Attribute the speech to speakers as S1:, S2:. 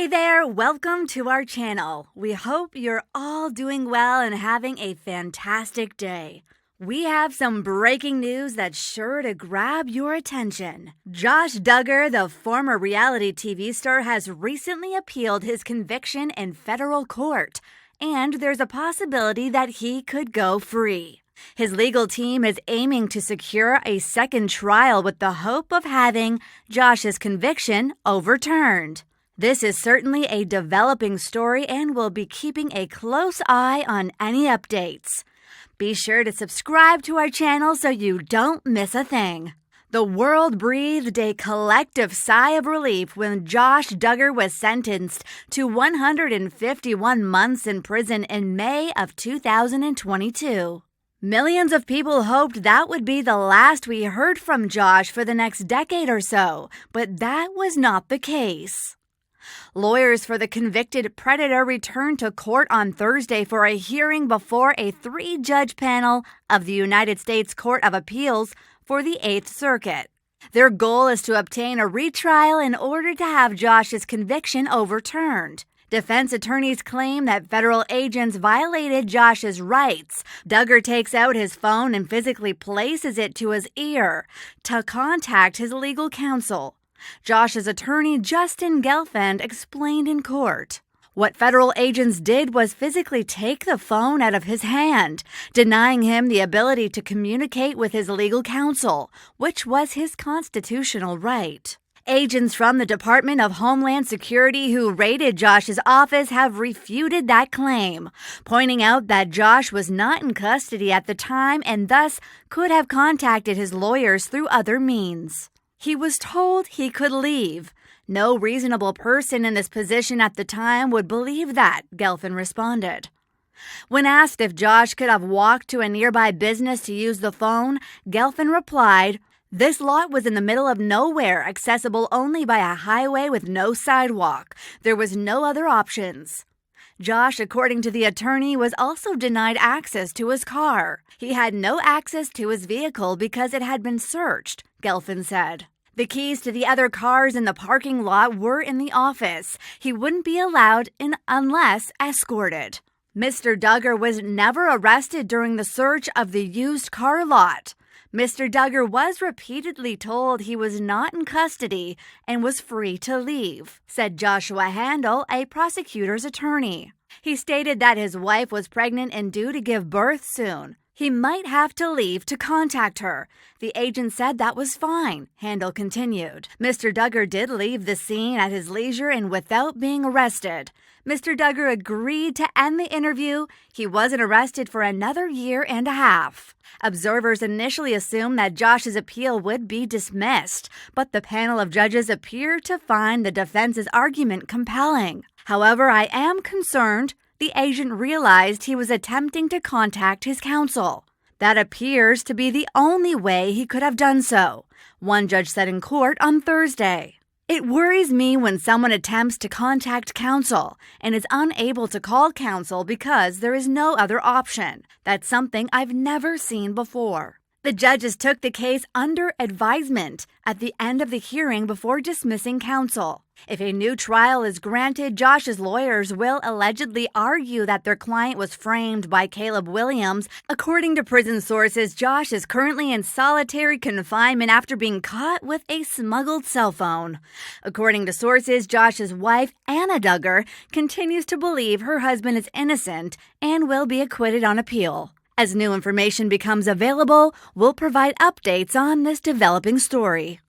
S1: Hey there, welcome to our channel. We hope you're all doing well and having a fantastic day. We have some breaking news that's sure to grab your attention. Josh Duggar, the former reality TV star, has recently appealed his conviction in federal court, and there's a possibility that he could go free. His legal team is aiming to secure a second trial with the hope of having Josh's conviction overturned. This is certainly a developing story, and we'll be keeping a close eye on any updates. Be sure to subscribe to our channel so you don't miss a thing. The world breathed a collective sigh of relief when Josh Duggar was sentenced to 151 months in prison in May of 2022. Millions of people hoped that would be the last we heard from Josh for the next decade or so, but that was not the case. Lawyers for the convicted predator returned to court on Thursday for a hearing before a three-judge panel of the United States Court of Appeals for the Eighth Circuit. Their goal is to obtain a retrial in order to have Josh's conviction overturned. Defense attorneys claim that federal agents violated Josh's rights. Duggar takes out his phone and physically places it to his ear to contact his legal counsel. Josh's attorney, Justin Gelfand, explained in court. What federal agents did was physically take the phone out of his hand, denying him the ability to communicate with his legal counsel, which was his constitutional right. Agents from the Department of Homeland Security who raided Josh's office have refuted that claim, pointing out that Josh was not in custody at the time and thus could have contacted his lawyers through other means. He was told he could leave. No reasonable person in this position at the time would believe that, Gelfand responded. When asked if Josh could have walked to a nearby business to use the phone, Gelfand replied, "This lot was in the middle of nowhere, accessible only by a highway with no sidewalk. There was no other options." Josh, according to the attorney, was also denied access to his car. He had no access to his vehicle because it had been searched, Gelfand said. The keys to the other cars in the parking lot were in the office. He wouldn't be allowed in unless escorted. Mr. Duggar was never arrested during the search of the used car lot. Mr. Duggar was repeatedly told he was not in custody and was free to leave, said Joshua Handel, a prosecutor's attorney. He stated that his wife was pregnant and due to give birth soon. He might have to leave to contact her. The agent said that was fine, Handel continued. Mr. Duggar did leave the scene at his leisure and without being arrested. Mr. Duggar agreed to end the interview. He wasn't arrested for another year and a half. Observers initially assumed that Josh's appeal would be dismissed, but the panel of judges appeared to find the defense's argument compelling. However, I am concerned the agent realized he was attempting to contact his counsel. That appears to be the only way he could have done so, one judge said in court on Thursday. It worries me when someone attempts to contact counsel and is unable to call counsel because there is no other option. That's something I've never seen before. The judges took the case under advisement at the end of the hearing before dismissing counsel. If a new trial is granted, Josh's lawyers will allegedly argue that their client was framed by Caleb Williams. According to prison sources, Josh is currently in solitary confinement after being caught with a smuggled cell phone. According to sources, Josh's wife, Anna Duggar, continues to believe her husband is innocent and will be acquitted on appeal. As new information becomes available, we'll provide updates on this developing story.